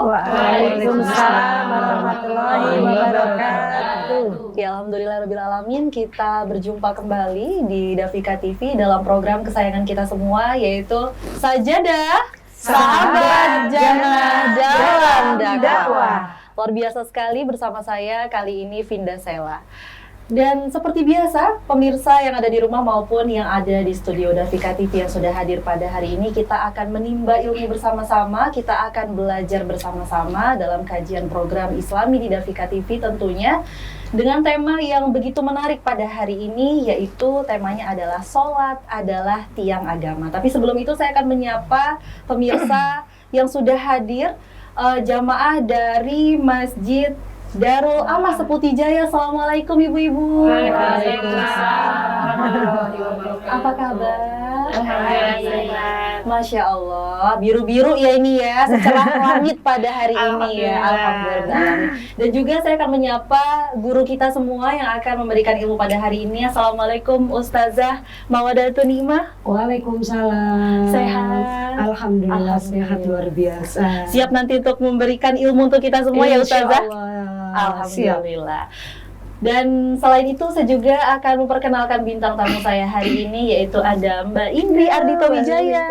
Waalaikumsalam warahmatullahi wabarakatuh. Ya, alhamdulillahirrabbilalamin, kita berjumpa kembali di Dafika TV dalam program kesayangan kita semua, yaitu Sajadah Sahabat Jannah dalam Dakwah. Luar biasa sekali bersama saya kali ini Vinda Sela. Dan seperti biasa, pemirsa yang ada di rumah maupun yang ada di studio Dafika TV yang sudah hadir pada hari ini, kita akan menimba ilmu bersama-sama, kita akan belajar bersama-sama dalam kajian program Islami di Dafika TV tentunya, dengan tema yang begitu menarik pada hari ini, yaitu temanya adalah sholat adalah tiang agama. Tapi sebelum itu saya akan menyapa pemirsa yang sudah hadir, jamaah dari Masjid Darul Amah Seputi Jaya. Assalamualaikum ibu-ibu. Waalaikumsalam. Apa kabar? Alhamdulillah. Masya Allah, biru-biru ya ini ya, secerah langit pada hari ini ya. Alhamdulillah. Dan juga saya akan menyapa guru kita semua yang akan memberikan ilmu pada hari ini. Assalamualaikum Ustazah Mawadatun Nimah. Waalaikumsalam. Sehat? Alhamdulillah sehat luar biasa. Siap nanti untuk memberikan ilmu untuk kita semua ya Ustazah? Alhamdulillah. Dan selain itu saya juga akan memperkenalkan bintang tamu saya hari ini, yaitu ada Mbak Indri Ardhito Wijaya.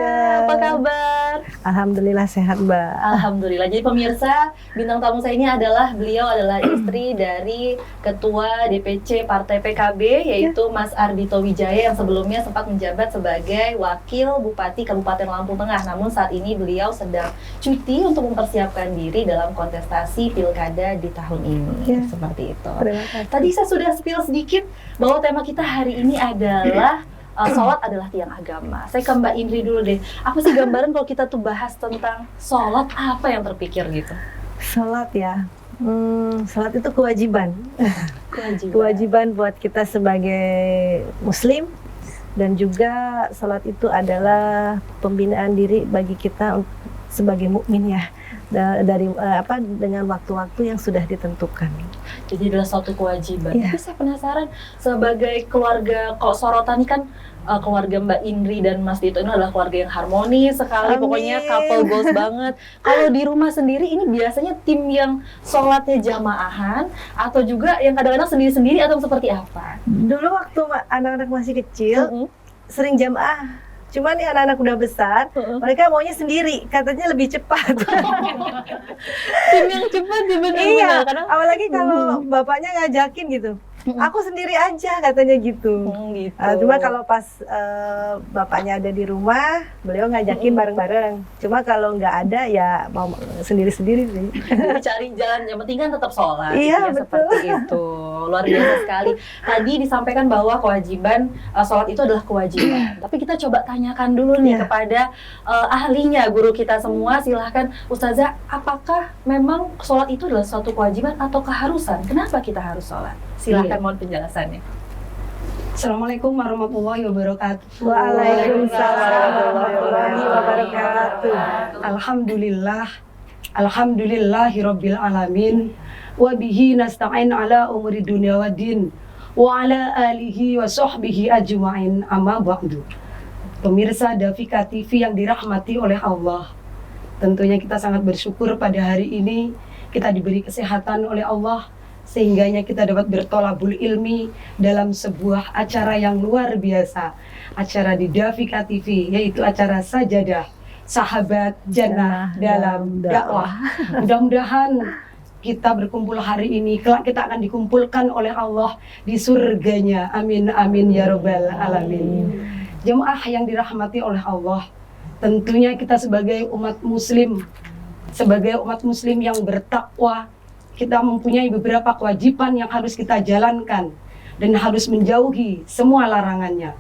Apa kabar? Alhamdulillah sehat Mbak. Alhamdulillah. Jadi pemirsa, bintang tamu saya ini beliau adalah istri dari Ketua DPC Partai PKB, yaitu Mas Ardhito Wijaya yang sebelumnya sempat menjabat sebagai Wakil Bupati Kabupaten Lampung Tengah. Namun saat ini beliau sedang cuti untuk mempersiapkan diri dalam kontestasi pilkada di tahun ini. Ya. Seperti itu. Terima kasih. Tadi saya sudah spill sedikit bahwa tema kita hari ini adalah sholat adalah tiang agama. Saya ke Mbak Indri dulu deh. Apa sih gambaran kalau kita tuh bahas tentang sholat, apa yang terpikir gitu? Sholat ya. Sholat itu kewajiban. Kewajiban Buat kita sebagai muslim, dan juga sholat itu adalah pembinaan diri bagi kita sebagai mukmin ya. Dari dengan waktu-waktu yang sudah ditentukan. Jadi adalah suatu kewajiban. Yeah. Tapi saya penasaran, sebagai keluarga, kalau sorotan ini kan keluarga Mbak Indri dan Mas Dito ini adalah keluarga yang harmonis sekali. Amin. Pokoknya couple goals banget. Kalau di rumah sendiri ini biasanya tim yang sholatnya jamaahan atau juga yang kadang-kadang sendiri-sendiri atau seperti apa? Dulu waktu anak-anak masih kecil, sering jamaah. Cuman nih anak-anak udah besar, mereka maunya sendiri, katanya lebih cepat. Tim yang cepat benar-benar. Iya, apalagi kalau bapaknya ngajakin gitu. Aku sendiri aja katanya gitu. Gitu. Cuma kalau pas bapaknya ada di rumah, beliau ngajakin bareng-bareng. Cuma kalau nggak ada ya mau sendiri-sendiri sih. Jadi cari jalan, yang penting kan tetap sholat. Iya, ya, betul. Seperti itu. Luar biasa sekali. Tadi disampaikan bahwa kewajiban sholat itu adalah kewajiban. Tapi kita coba tanyakan dulu nih kepada ahlinya, guru kita semua. Silahkan Ustazah, apakah memang sholat itu adalah suatu kewajiban atau keharusan? Kenapa kita harus sholat? Silahkan mohon penjelasannya. Assalamualaikum warahmatullahi wabarakatuh. Waalaikumsalam warahmatullahi wabarakatuh. Alhamdulillahirabbil alamin. Wa bihi nasta'in ala umuri dunya waddin. Wa ala alihi wa sahbihi ajma'in, amma ba'du. Pemirsa Dafika TV yang dirahmati oleh Allah, tentunya kita sangat bersyukur pada hari ini kita diberi kesehatan oleh Allah, sehingganya kita dapat bertolabul ilmi dalam sebuah acara yang luar biasa, acara di Dafika TV, yaitu acara Sajadah Sahabat Jannah dalam Dakwah. Mudah-mudahan kita berkumpul hari ini, kelak kita akan dikumpulkan oleh Allah di surganya. Amin, amin, ya robbal alamin. Jemaah yang dirahmati oleh Allah, tentunya kita sebagai umat muslim yang bertakwa, kita mempunyai beberapa kewajiban yang harus kita jalankan dan harus menjauhi semua larangannya.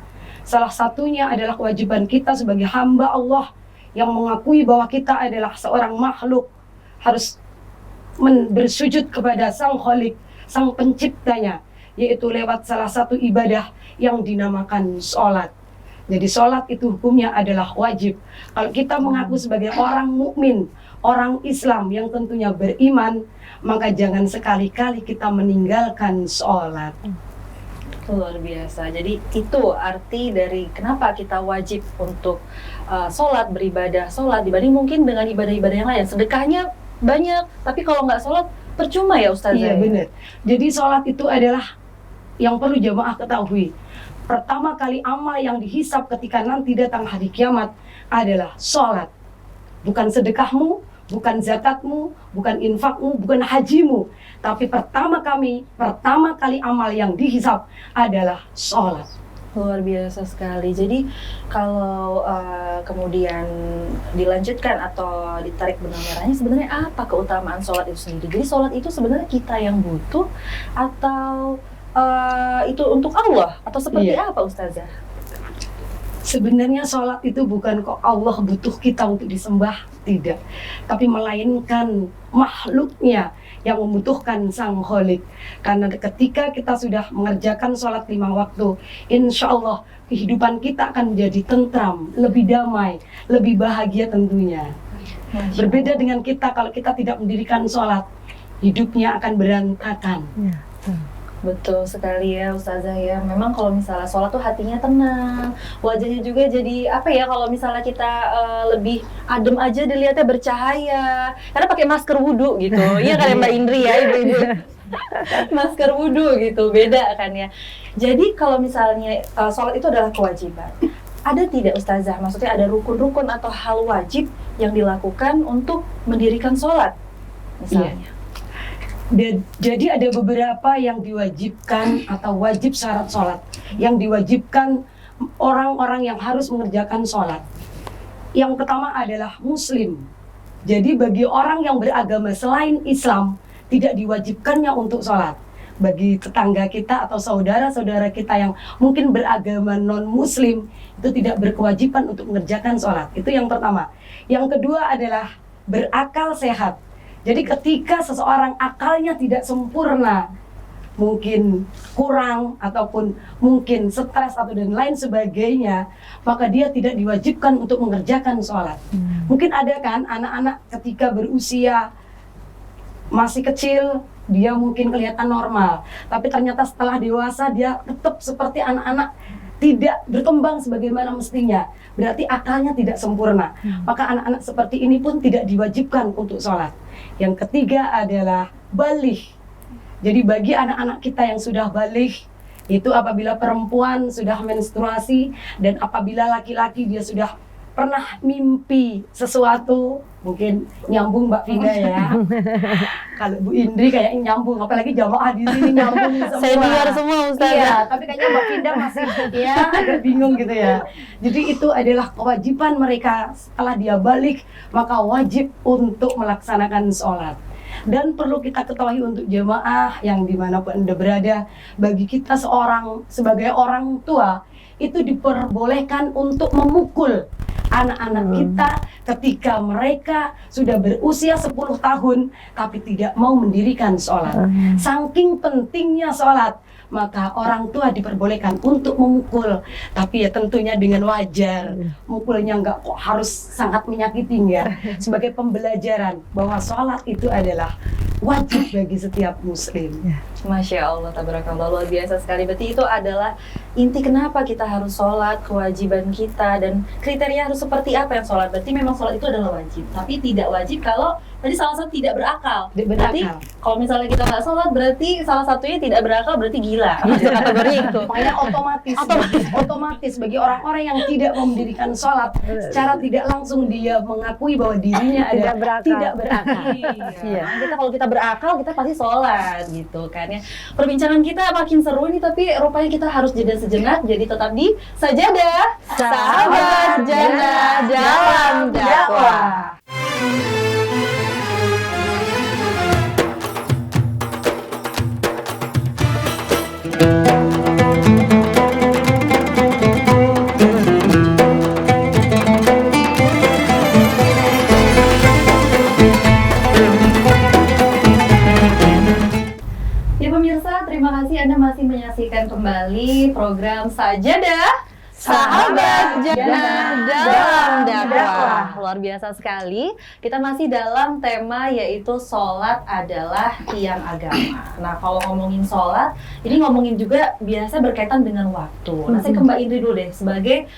Salah satunya adalah kewajiban kita sebagai hamba Allah yang mengakui bahwa kita adalah seorang makhluk, harus bersujud kepada Sang Khalik, Sang Penciptanya, yaitu lewat salah satu ibadah yang dinamakan sholat. Jadi sholat itu hukumnya adalah wajib. Kalau kita mengaku sebagai orang mukmin, orang Islam yang tentunya beriman, maka jangan sekali-kali kita meninggalkan sholat. Luar biasa. Jadi itu arti dari kenapa kita wajib untuk sholat, beribadah sholat dibanding mungkin dengan ibadah-ibadah yang lain. Sedekahnya banyak, tapi kalau nggak sholat percuma ya Ustazah? Iya benar. Jadi sholat itu adalah yang perlu jamaah ketahui. Pertama kali amal yang dihisab ketika nanti datang hari kiamat adalah sholat. Bukan sedekahmu, bukan zakatmu, bukan infakmu, bukan hajimu. Tapi pertama kali amal yang dihisab adalah sholat. Luar biasa sekali. Jadi kalau kemudian dilanjutkan atau ditarik benang merahnya, sebenarnya apa keutamaan sholat itu sendiri? Jadi sholat itu sebenarnya kita yang butuh atau itu untuk Allah? Atau seperti apa Ustazah? Sebenarnya sholat itu bukan kok Allah butuh kita untuk disembah, tidak. Tapi melainkan makhluknya yang membutuhkan Sang Kholik. Karena ketika kita sudah mengerjakan sholat 5 waktu, insya Allah kehidupan kita akan menjadi tentram, lebih damai, lebih bahagia tentunya. Berbeda dengan kita kalau kita tidak mendirikan sholat, hidupnya akan berantakan. Betul sekali ya Ustazah ya. Memang kalau misalnya sholat tuh hatinya tenang, wajahnya juga jadi apa ya, kalau misalnya kita lebih adem aja dilihatnya, bercahaya. Karena pakai masker wudhu gitu. Iya kan ya Mbak Indri ya, ibu-ibu. Masker wudhu gitu, beda kan ya. Jadi kalau misalnya sholat itu adalah kewajiban, ada tidak Ustazah? Maksudnya ada rukun-rukun atau hal wajib yang dilakukan untuk mendirikan sholat misalnya? Jadi ada beberapa yang diwajibkan atau wajib syarat sholat, yang diwajibkan orang-orang yang harus mengerjakan sholat. Yang pertama adalah muslim. Jadi bagi orang yang beragama selain Islam, tidak diwajibkannya untuk sholat. Bagi tetangga kita atau saudara-saudara kita yang mungkin beragama non-muslim, itu tidak berkewajiban untuk mengerjakan sholat. Itu yang pertama. Yang kedua adalah berakal sehat. Jadi ketika seseorang akalnya tidak sempurna, mungkin kurang ataupun mungkin stres atau dan lain sebagainya, maka dia tidak diwajibkan untuk mengerjakan sholat. Mungkin ada kan anak-anak ketika berusia masih kecil, dia mungkin kelihatan normal, tapi ternyata setelah dewasa dia tetap seperti anak-anak, tidak berkembang sebagaimana mestinya. Berarti akalnya tidak sempurna. Maka anak-anak seperti ini pun tidak diwajibkan untuk sholat. Yang ketiga adalah baligh. Jadi bagi anak-anak kita yang sudah baligh, itu apabila perempuan sudah menstruasi dan apabila laki-laki dia sudah pernah mimpi sesuatu, mungkin nyambung Mbak Fida ya. Kalau Bu Indri kayak nyambung, apalagi jamaah di sini nyambung semua. Senior semua Ustazah. Iya, tapi kayaknya Mbak Fida masih ya agak bingung gitu ya. Jadi itu adalah kewajiban mereka setelah dia balik, maka wajib untuk melaksanakan sholat. Dan perlu kita ketahui untuk jemaah yang dimanapun Anda berada, bagi kita sebagai orang tua, itu diperbolehkan untuk memukul anak-anak kita ketika mereka sudah berusia 10 tahun tapi tidak mau mendirikan sholat. Saking pentingnya sholat, maka orang tua diperbolehkan untuk memukul, tapi ya tentunya dengan wajar. Mukulnya nggak kok harus sangat menyakiti ya. Sebagai pembelajaran bahwa sholat itu adalah wajib bagi setiap muslim. Masya Allah, tabarakallah, luar biasa sekali. Berarti itu adalah inti kenapa kita harus sholat, kewajiban kita, dan kriteria harus seperti apa yang sholat. Berarti memang sholat itu adalah wajib, tapi tidak wajib kalau tadi salah satu tidak berakal. Berarti kalau misalnya kita nggak sholat, berarti salah satunya tidak berakal, berarti gila. Masuk kategori itu. Makanya otomatis bagi orang-orang yang tidak mau mendirikan sholat, secara tidak langsung dia mengakui bahwa dirinya adalah tidak berakal. Iya. Kalau kita berakal, kita pasti sholat gitu kan ya. Perbincangan kita makin seru nih, tapi rupanya kita harus jeda sejenak. Jadi tetap di Sajadah, sahabat jannah dalam dakwah. Ya pemirsa, terima kasih Anda masih menyaksikan kembali program Sajadah, Sahabat Jannah dalam dakwah. dakwah. Luar biasa sekali. Kita masih dalam tema yaitu sholat adalah tiang agama. Nah, kalau ngomongin sholat, ini ngomongin juga biasa berkaitan dengan waktu. Nah, saya ke Mbak Indri dulu deh sebagai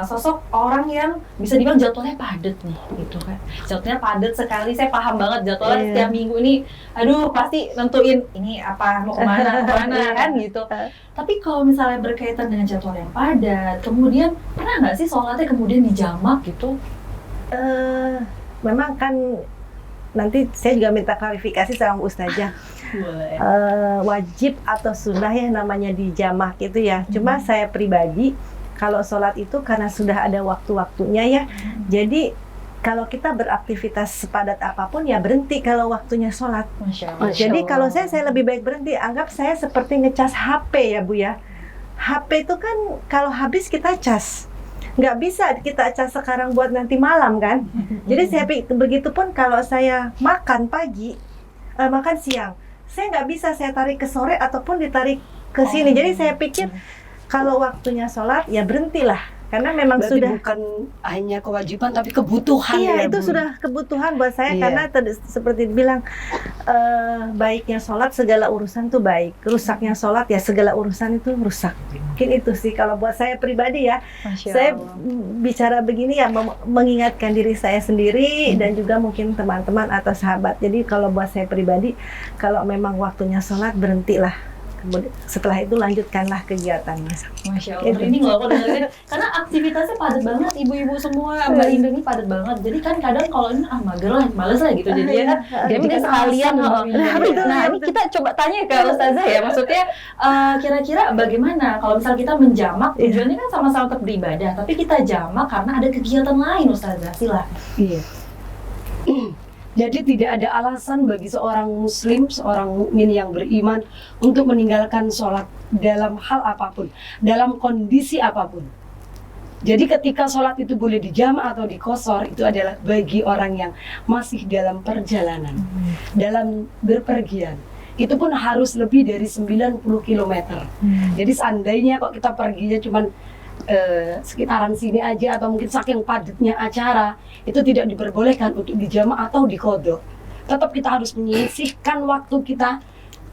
sosok orang yang bisa dibilang jadwalnya padat nih, gitu kan. Jadwalnya padat sekali. Saya paham banget jadwalnya setiap minggu ini. Aduh, pasti nentuin ini apa mau kemana kan gitu. Tapi kalau misalnya berkaitan dengan jadwal yang padat, kemudian pernah nggak sih sholatnya kemudian dijamak gitu? Memang kan nanti saya juga minta klarifikasi sama Ustazah. Boleh. Wajib atau sunnah ya namanya dijamak itu ya. Cuma saya pribadi kalau sholat itu karena sudah ada waktu-waktunya ya. Jadi kalau kita beraktivitas sepadat apapun ya berhenti kalau waktunya sholat. Masya Allah. Jadi kalau saya lebih baik berhenti. Anggap saya seperti ngecas HP ya Bu ya. HP itu kan kalau habis kita cas. Nggak bisa kita cas sekarang buat nanti malam kan. Jadi saya begitupun kalau saya makan pagi, makan siang. Saya nggak bisa saya tarik ke sore ataupun ditarik ke sini. Jadi saya pikir kalau waktunya sholat ya berhentilah. Karena memang Berarti sudah bukan hanya kewajiban tapi kebutuhan. iya, ya, itu Bu. sudah kebutuhan buat saya. Iya. Karena seperti dibilang baiknya sholat segala urusan tuh baik, rusaknya sholat ya segala urusan itu rusak. Mungkin itu sih kalau buat saya pribadi ya. Masya Saya Allah. bicara begini ya mengingatkan diri saya sendiri dan juga mungkin teman-teman atau sahabat. Jadi kalau buat saya pribadi, kalau memang waktunya sholat berhentilah. Kemudian setelah itu lanjutkanlah kegiatannya. Masya Allah, ini nggak aku dengerin karena aktivitasnya padat banget, ibu-ibu semua, Mbak Indri ini padat banget. Jadi kan kadang kalau ini mager lah, males lah gitu jadinya kan. Jadi mending sekalian. Nah, ini kita coba tanya ke Ustazah ya, maksudnya kira-kira bagaimana kalau misal kita menjamak, tujuannya kan sama-sama untuk beribadah, tapi kita jamak karena ada kegiatan lain Ustazah, silakan. Iya. Jadi tidak ada alasan bagi seorang muslim, seorang mukmin yang beriman untuk meninggalkan sholat dalam hal apapun, dalam kondisi apapun. Jadi ketika sholat itu boleh dijamak atau dikosor, itu adalah bagi orang yang masih dalam perjalanan, dalam berpergian. Itu pun harus lebih dari 90 km. Jadi seandainya kok kita perginya cuman sekitaran sini aja atau mungkin saking padatnya acara, itu tidak diperbolehkan untuk dijamak atau diqodho. Tetap kita harus menyisihkan waktu kita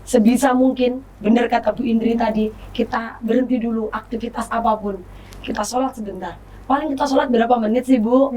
sebisa mungkin. Benar kata Bu Indri tadi, kita berhenti dulu aktivitas apapun, kita sholat sebentar. Paling kita sholat berapa menit sih Bu?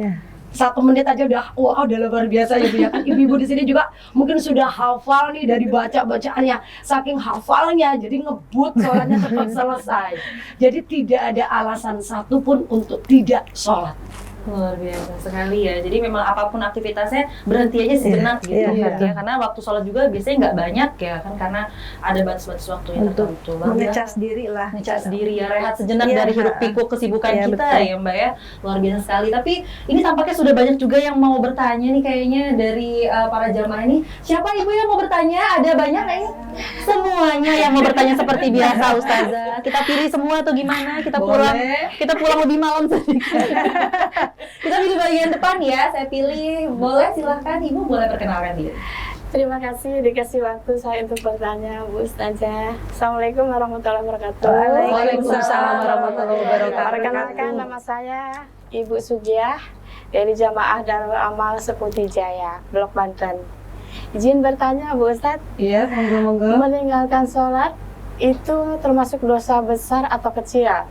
1 menit aja udah, wah udah luar biasa ya Bu ya. Kan ibu-ibu di sini juga mungkin sudah hafal nih dari bacaannya, saking hafalnya jadi ngebut sholatnya cepat selesai. Jadi tidak ada alasan satupun untuk tidak sholat. Luar biasa sekali ya. Jadi memang apapun aktivitasnya berhenti aja sejenak gitu iya, kan ya. Karena waktu sholat juga biasanya nggak banyak ya kan, karena ada batas-batas waktunya Untuk tertentu. mengecas diri lah. Ngecas diri ya, rehat sejenak Iya, dari hiruk pikuk kesibukan iya, kita betul. ya Mbak ya. Luar biasa sekali. Tapi ini tampaknya sudah banyak juga yang mau bertanya nih kayaknya dari para jamaah ini. Siapa ibu yang mau bertanya? Ada banyak kayaknya. Semuanya yang mau bertanya seperti biasa Ustazah. Kita pilih semua atau gimana? Kita pulang lebih malam sedikit. Kita pilih bagian depan ya. Saya pilih. Boleh silahkan ibu, boleh perkenalkan diri. Terima kasih dikasih waktu saya untuk bertanya, Bu Ustazah. Assalamualaikum warahmatullahi wabarakatuh. Waalaikumsalam warahmatullahi wabarakatuh. Perkenalkan, nama saya Ibu Sugiah dari Jamaah Darul Amal Seputi Jaya, Blok Banten. Izin bertanya, Bu Ustadz, Iya, monggo-monggo. meninggalkan sholat itu termasuk dosa besar atau kecil?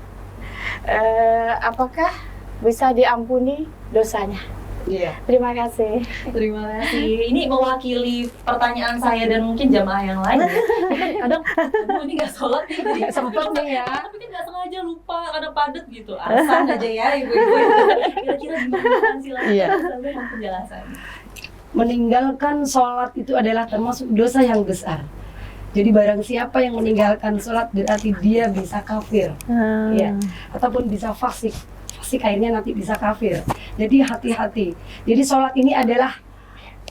Apakah bisa diampuni dosanya? Iya. Terima kasih. Terima kasih. Ini mewakili pertanyaan saya dan mungkin jamaah yang lain. Ya. Kan kadang, aduh ini nggak sholat nih, jadi Sempet nih ya. Tapi kan nggak sengaja lupa karena padat gitu. Alasan aja ya ibu-ibu. Kira-kira gimana silakan Iya. dengan penjelasan. Meninggalkan sholat itu adalah termasuk dosa yang besar. Jadi barang siapa yang meninggalkan sholat berarti dia bisa kafir, ya, ataupun bisa fasik. Fasik akhirnya nanti bisa kafir. Jadi hati-hati. Jadi sholat ini adalah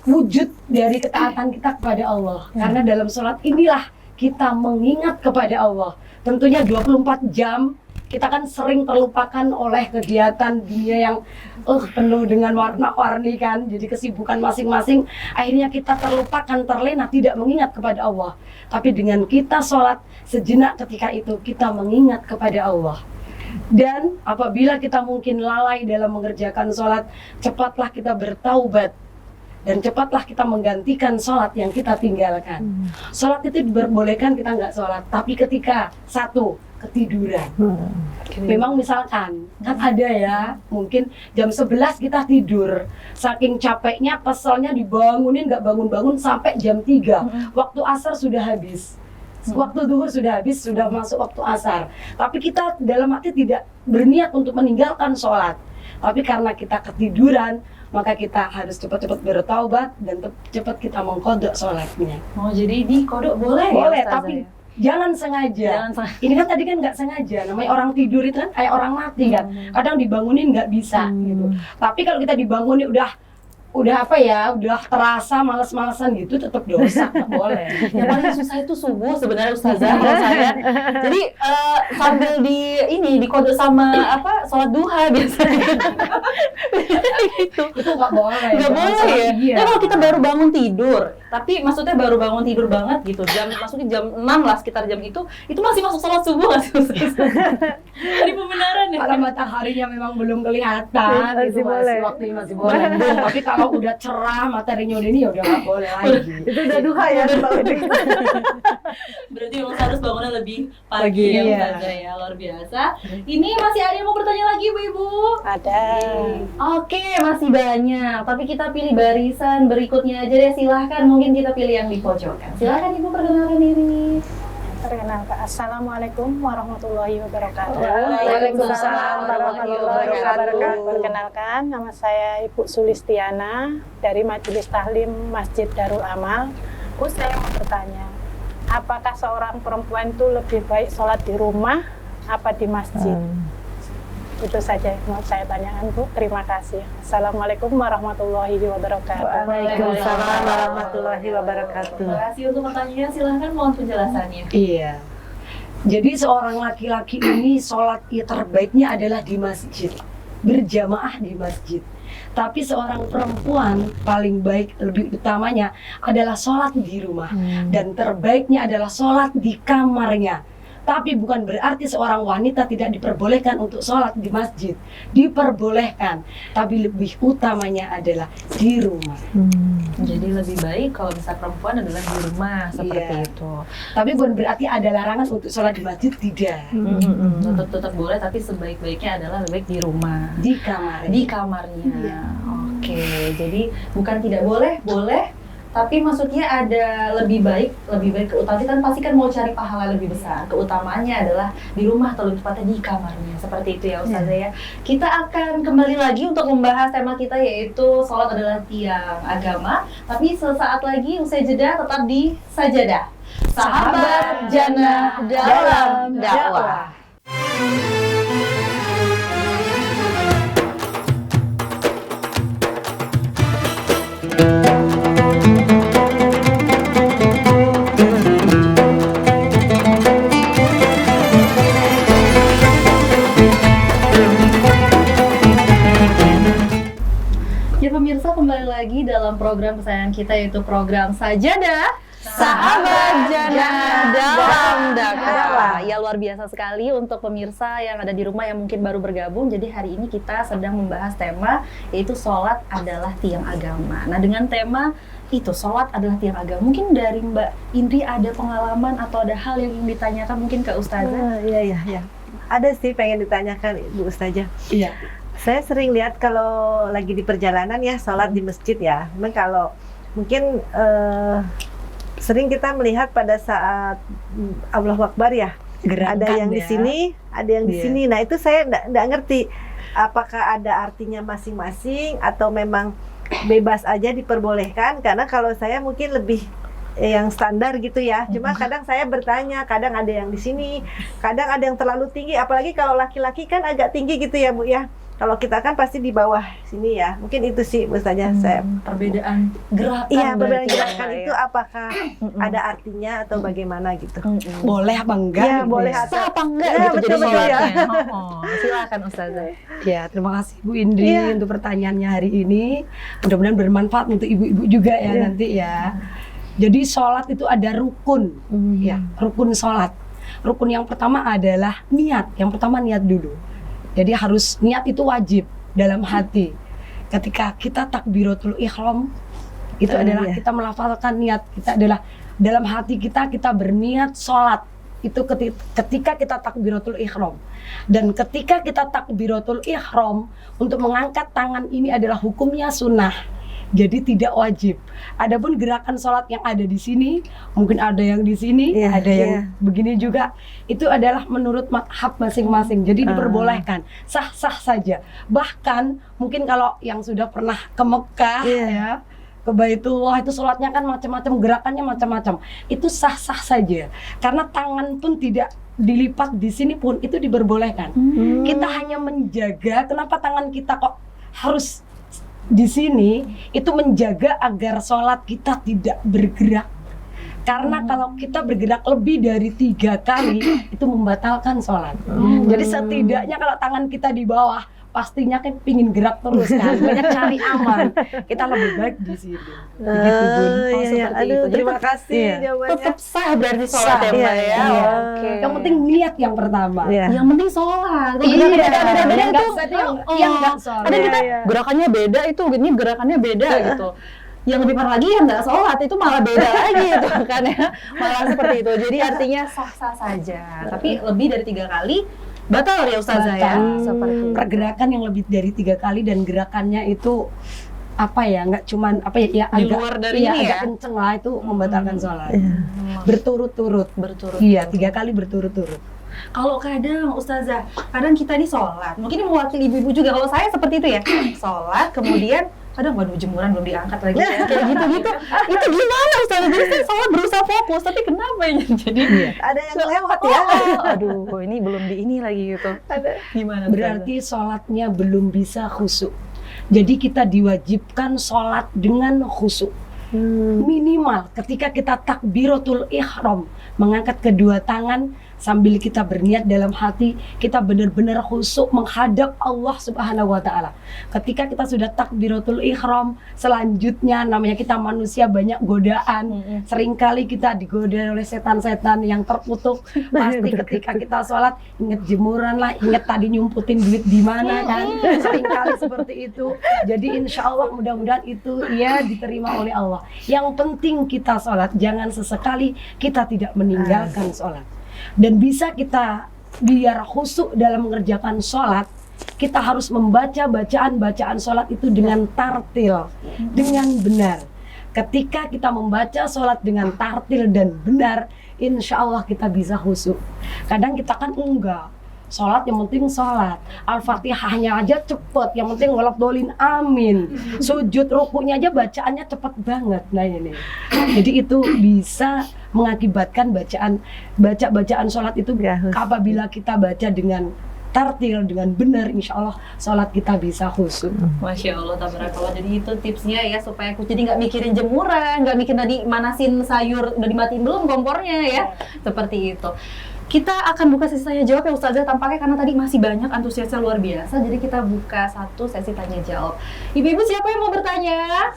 wujud dari ketaatan kita kepada Allah. Karena dalam sholat inilah kita mengingat kepada Allah. Tentunya 24 jam kita kan sering terlupakan oleh kegiatan dunia yang penuh dengan warna-warni kan. Jadi kesibukan masing-masing, akhirnya kita terlupakan, terlena, tidak mengingat kepada Allah. Tapi dengan kita sholat sejenak ketika itu, kita mengingat kepada Allah. Dan apabila kita mungkin lalai dalam mengerjakan sholat, cepatlah kita bertaubat dan cepatlah kita menggantikan sholat yang kita tinggalkan. Sholat itu diperbolehkan kita nggak sholat, tapi ketika satu ketiduran. Memang misalkan kan ada ya, mungkin jam 11 kita tidur, saking capeknya, keselnya dibangunin nggak bangun-bangun sampai jam 3. Waktu asar sudah habis. Waktu duhur sudah habis, sudah masuk waktu asar. Tapi kita dalam hati tidak berniat untuk meninggalkan sholat. Tapi karena kita ketiduran, maka kita harus cepat-cepat bertaubat dan cepat kita mengkodok sholatnya. Oh, jadi di kodok boleh Boleh, ya, tapi jangan sengaja. Jangan sengaja. Ini kan tadi kan nggak sengaja. Namanya orang tidur itu kan kayak orang mati kan. Kadang dibangunin nggak bisa gitu. Tapi kalau kita dibangunin udah apa ya, udah terasa malas-malasan gitu, tetap dosa, nggak boleh. Yang paling susah itu subuh sebenarnya Ustazah kalau saya. Jadi sambil di kodok sama sholat duha biasanya. Itu nggak boleh. Nggak boleh ya. Iya. Nah, kalau kita baru bangun tidur, tapi maksudnya baru bangun tidur banget gitu, maksudnya jam 6 lah sekitar jam itu masih masuk sholat subuh nggak sih Ustazah? Dari pembenaran ya. Kalau mataharinya memang belum kelihatan, Masih itu boleh. waktunya masih boleh. Tapi kalau udah cerah, mataharinya udah ini, ya udah nggak boleh lagi. Itu udah duha ya Mbak Udi. Berarti memang harus bangunnya lebih pagi ya Iya. Ustazah ya, luar biasa. Ini masih ada yang mau bertanya lagi Ibu-ibu? Ada. Oke, masih banyak. Tapi kita pilih barisan berikutnya aja deh. Silahkan, mungkin kita pilih yang di pojokan. Silahkan Ibu perkenalkan diri. Perkenalkan, Assalamualaikum warahmatullahi wabarakatuh. Waalaikumsalam warahmatullahi wabarakatuh. Perkenalkan, nama saya Ibu Sulistiana dari Majelis Tahlim Masjid Darul Amal. Bu, saya mau bertanya, apakah seorang perempuan itu lebih baik sholat di rumah apa di masjid? Itu saja yang mau saya tanyakan, Bu. Terima kasih. Assalamualaikum warahmatullahi wabarakatuh. Waalaikumsalam warahmatullahi wabarakatuh. Terima kasih untuk pertanyaannya. Silahkan mohon penjelasannya. Iya. Jadi seorang laki-laki ini sholat terbaiknya adalah di masjid, berjamaah di masjid. Tapi seorang perempuan paling baik, lebih utamanya adalah sholat di rumah. Dan terbaiknya adalah sholat di kamarnya. Tapi bukan berarti seorang wanita tidak diperbolehkan untuk sholat di masjid. Diperbolehkan, tapi lebih utamanya adalah di rumah. Jadi lebih baik kalau bisa perempuan adalah di rumah seperti Iya. itu. Tapi bukan berarti ada larangan untuk sholat di masjid, tidak. Tetap boleh, tapi sebaik-baiknya adalah lebih baik di rumah. Di kamar. Di kamarnya. Iya. Oke, jadi bukan tidak boleh, boleh. Tapi maksudnya ada lebih baik keutamaan kan pasti kan mau cari pahala lebih besar. Keutamaannya adalah di rumah atau lebih tepatnya di kamarnya. Seperti itu ya Ustazah ya. Kita akan kembali lagi untuk membahas tema kita yaitu sholat adalah tiang agama. Tapi sesaat lagi usai jeda tetap di Sajadah. Sahabat Jannah dalam dakwah. Ya pemirsa, kembali lagi dalam program kesayangan kita yaitu program Sajadah Sahabat Jannah dalam dakwah. Ya luar biasa sekali untuk pemirsa yang ada di rumah yang mungkin baru bergabung. Jadi hari ini kita sedang membahas tema yaitu sholat adalah tiang agama. Nah dengan tema itu sholat adalah tiang agama. Mungkin dari Mbak Indri ada pengalaman atau ada hal yang ingin ditanyakan mungkin ke Ustazah? Iya. Ada sih pengen ditanyakan Ibu Ustazah. Iya. Saya sering lihat kalau lagi di perjalanan ya sholat di masjid ya. Memang kalau mungkin sering kita melihat pada saat Allahu Akbar ya. Gerakan Ada yang di ya. sini, ada yang di Iya. sini. Nah itu saya nggak ngerti apakah ada artinya masing-masing atau memang bebas aja diperbolehkan. Karena kalau saya mungkin lebih yang standar gitu ya. Cuma kadang saya bertanya, kadang ada yang di sini, kadang ada yang terlalu tinggi. Apalagi kalau laki-laki kan agak tinggi gitu ya Bu ya. Kalau kita kan pasti di bawah sini ya. Mungkin itu sih Ustazah saya. Perbedaan gerakan. Iya, perbedaan berarti ya, gerakan Mbak, itu apakah ada artinya atau bagaimana gitu? Boleh apa enggak? Iya, gitu boleh ya? atau apa enggak Ya, gitu jadi betul-betul ya. sholatnya. Silakan Ustazah. Ya, terima kasih Bu Indri Iya. untuk pertanyaannya hari ini. Mudah-mudahan bermanfaat untuk ibu-ibu juga ya Iya. nanti ya. Jadi sholat itu ada rukun, ya rukun sholat. Rukun yang pertama adalah niat. Yang pertama niat dulu. Jadi harus niat itu wajib dalam hati. Ketika kita takbiratul ihram itu adalah kita melafalkan niat. Kita adalah dalam hati kita berniat sholat. Itu ketika kita takbiratul ihram. Dan ketika kita takbiratul ihram untuk mengangkat tangan ini adalah hukumnya sunnah. Jadi tidak wajib. Adapun gerakan sholat yang ada di sini, mungkin ada yang di sini, ada yang begini juga. Itu adalah menurut madhab masing-masing. Jadi diperbolehkan, sah-sah saja. Bahkan mungkin kalau yang sudah pernah ke Mekah ya, ke Baitullah itu sholatnya kan macam-macam, gerakannya macam-macam. Itu sah-sah saja. Karena tangan pun tidak dilipat di sini pun itu diperbolehkan. Kita hanya menjaga kenapa tangan kita kok harus di sini, itu menjaga agar sholat kita tidak bergerak. Karena kalau kita bergerak lebih dari 3 kali itu membatalkan sholat. Jadi setidaknya kalau tangan kita di bawah, pastinya kan pingin gerak terus kan, banyak cari aman. Kita lebih baik di sini. Begitu Bun. Aduh, terima kasih jawabannya. Tetap sah berarti sholat ya Mbak ya. Oke. Yang penting niat yang pertama. Yang penting sholat. Iya. Beda-beda Yang itu. yang nggak sholat. Kadang kita gerakannya beda itu, ini gerakannya beda gitu. Yang lebih parah lagi yang nggak sholat itu malah beda lagi itu kan ya. Malah seperti itu. Jadi artinya sah-sah saja. Tapi lebih dari 3 kali batal ya Ustazah ya. Seperti pergerakan yang lebih dari 3 kali dan gerakannya itu apa ya, nggak cuman apa ya, di agak luar dari ini agak ya. kenceng lah, itu membatalkan sholat. Berturut-turut. Iya. 3 kali berturut-turut. Kalau kadang Ustazah, kadang kita nih sholat, mungkin ini mewakili ibu-ibu juga. Kalau saya seperti itu ya, sholat kemudian kadang waduh jemuran belum diangkat lagi ya, kayak gitu-gitu. Itu gimana Ustazah? Jadi saya sholat berusaha fokus, tapi kenapa ya? Jadi Ada yang lewat ya. aduh ini belum di ini lagi gitu. Gimana? Berarti sholatnya belum bisa khusyuk. Jadi kita diwajibkan sholat dengan khusyuk. Minimal ketika kita takbiratul ihram, mengangkat kedua tangan sambil kita berniat dalam hati, kita benar-benar khusyuk menghadap Allah Subhanahu wa Ta'ala. Ketika kita sudah takbiratul ihram, selanjutnya namanya kita manusia banyak godaan. Seringkali kita digoda oleh setan-setan yang terkutuk. Pasti ketika kita sholat, ingat jemuran lah, ingat tadi nyumputin duit di mana kan. Seringkali seperti itu. Jadi insya Allah mudah-mudahan itu ya diterima oleh Allah. Yang penting kita sholat, jangan sesekali kita tidak meninggalkan sholat. Dan bisa kita biar khusyuk dalam mengerjakan sholat, kita harus membaca bacaan sholat itu dengan tartil, dengan benar. Ketika kita membaca sholat dengan tartil dan benar, insya Allah kita bisa khusyuk. Kadang kita kan enggak, sholat yang penting sholat, Al-Fatihahnya aja cepet, yang penting waladhdallin amin, sujud rukunya aja bacaannya cepet banget. Nah ini, jadi itu bisa mengakibatkan bacaan sholat itu apabila kita baca dengan tartil, dengan benar, insya Allah sholat kita bisa khusyuk. Masya Allah, tabarakallah. Jadi itu tipsnya ya, supaya aku jadi nggak mikirin jemuran, nggak mikirin tadi manasin sayur udah dimatiin belum kompornya ya, seperti itu. Kita akan buka sesi tanya jawab ya Ustazah, tampaknya karena tadi masih banyak antusiasnya luar biasa, jadi kita buka satu sesi tanya jawab. Ibu-ibu siapa yang mau bertanya?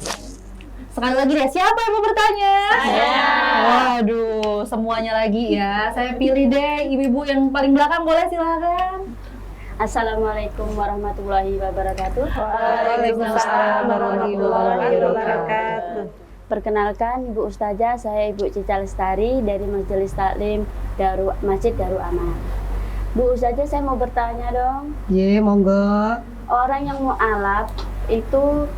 Sekali lagi deh, siapa yang mau bertanya? Saya. Waduh, semuanya lagi ya. Saya pilih deh ibu-ibu yang paling belakang, boleh silakan. Assalamualaikum warahmatullahi wabarakatuh. Waalaikumsalam warahmatullahi wabarakatuh. Perkenalkan Ibu Ustazah, saya Ibu Cica Lestari dari Majelis Taklim Masjid Darul Amal. Bu Ustazah, saya mau bertanya dong. Ye, monggo. Orang yang mu'alaf itu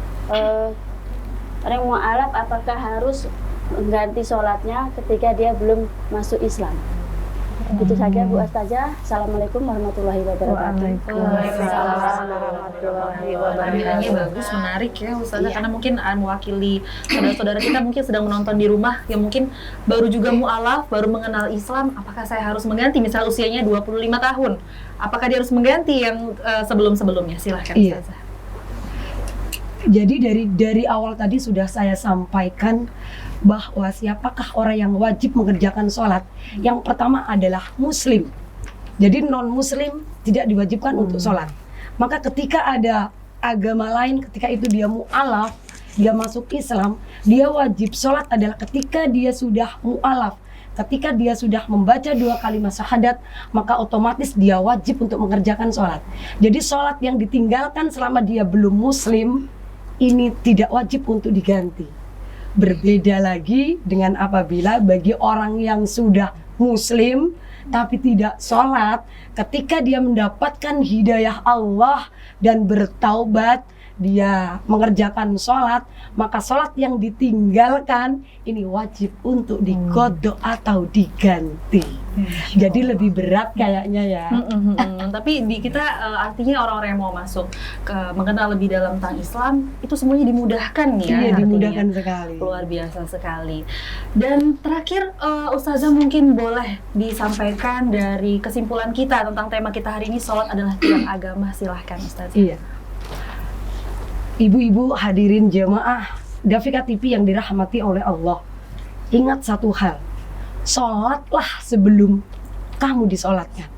orang yang mu'alaf apakah harus mengganti sholatnya ketika dia belum masuk Islam? Itu saja Bu Ustazah. Assalamualaikum warahmatullahi wabarakatuh. Waalaikumsalam warahmatullahi wabarakatuh. Pertanyaannya bagus, menarik ya Ustazah, karena mungkin mewakili saudara-saudara kita mungkin sedang menonton di rumah yang mungkin baru juga mu'alaf, baru mengenal Islam. Apakah saya harus mengganti, misal usianya 25 tahun, apakah dia harus mengganti yang sebelum-sebelumnya? Silahkan Ustazah. Jadi dari awal tadi sudah saya sampaikan bahwa siapakah orang yang wajib mengerjakan sholat. Yang pertama adalah muslim. Jadi non muslim tidak diwajibkan untuk sholat. Maka ketika ada agama lain, ketika itu dia mu'alaf, dia masuk Islam, dia wajib sholat adalah ketika dia sudah mu'alaf. ketika dia sudah membaca 2 kalimat syahadat, maka otomatis dia wajib untuk mengerjakan sholat. Jadi sholat yang ditinggalkan selama dia belum muslim, ini tidak wajib untuk diganti. Berbeda lagi dengan apabila bagi orang yang sudah muslim tapi tidak sholat, ketika dia mendapatkan hidayah Allah dan bertaubat, dia mengerjakan sholat, maka sholat yang ditinggalkan ini wajib untuk diqodho atau diganti. Jadi lebih berat kayaknya ya. Tapi di kita artinya orang-orang yang mau masuk ke mengenal lebih dalam tentang Islam itu semuanya dimudahkan ya. Iya, artinya. dimudahkan sekali. Luar biasa sekali. Dan terakhir Ustazah mungkin boleh disampaikan dari kesimpulan kita tentang tema kita hari ini, sholat adalah tiang agama. Silahkan Ustazah. Iya. Ibu-ibu hadirin jemaah Dafika TV yang dirahmati oleh Allah, ingat satu hal, sholatlah sebelum kamu disolatkan.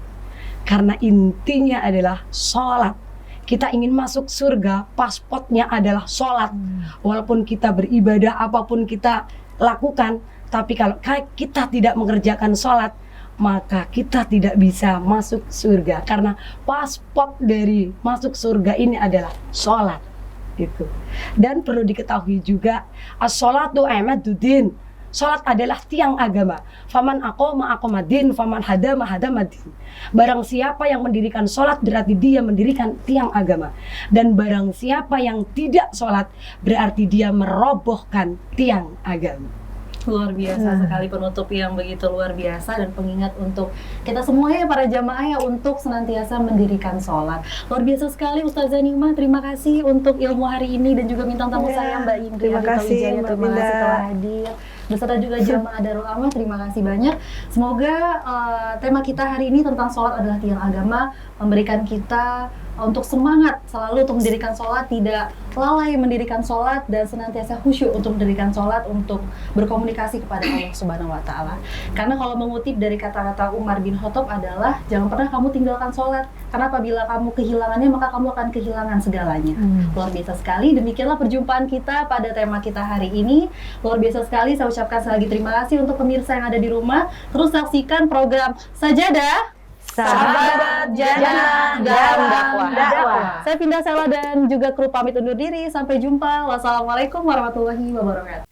Karena intinya adalah sholat. Kita ingin masuk surga, paspornya adalah sholat. Walaupun kita beribadah apapun kita lakukan, tapi kalau kita tidak mengerjakan sholat, maka kita tidak bisa masuk surga. Karena paspor dari masuk surga ini adalah sholat. Itu. Dan perlu diketahui juga, as-sholatu imaduddin. Sholat adalah tiang agama. Faman aqama aqamadin, faman hadama hadamadin. Barang siapa yang mendirikan sholat berarti dia mendirikan tiang agama. Dan barang siapa yang tidak sholat berarti dia merobohkan tiang agama. Luar biasa sekali, penutup yang begitu luar biasa dan pengingat untuk kita semuanya para jamaah ya untuk senantiasa mendirikan sholat. Luar biasa sekali Ustazah Nima, terima kasih untuk ilmu hari ini dan juga bintang tamu saya Mbak Indri. Terima kasih Mbak terima kasih Binda telah hadir. Beserta juga jamaah Darul Amal, terima kasih banyak. Semoga tema kita hari ini tentang sholat adalah tiang agama memberikan kita untuk semangat selalu untuk mendirikan sholat, tidak lalai mendirikan sholat dan senantiasa khusyuk untuk mendirikan sholat, untuk berkomunikasi kepada Allah Subhanahu Wa Taala. Karena kalau mengutip dari kata-kata Umar bin Khattab adalah jangan pernah kamu tinggalkan sholat, karena apabila kamu kehilangannya maka kamu akan kehilangan segalanya. Luar biasa sekali. Demikianlah perjumpaan kita pada tema kita hari ini. Luar biasa sekali. Saya ucapkan sekali lagi terima kasih untuk pemirsa yang ada di rumah. Terus saksikan program Sajadah Sahabat Jannah dalam dakwah. Saya Pindah Sela dan juga kru pamit undur diri. Sampai jumpa. Wassalamualaikum warahmatullahi wabarakatuh.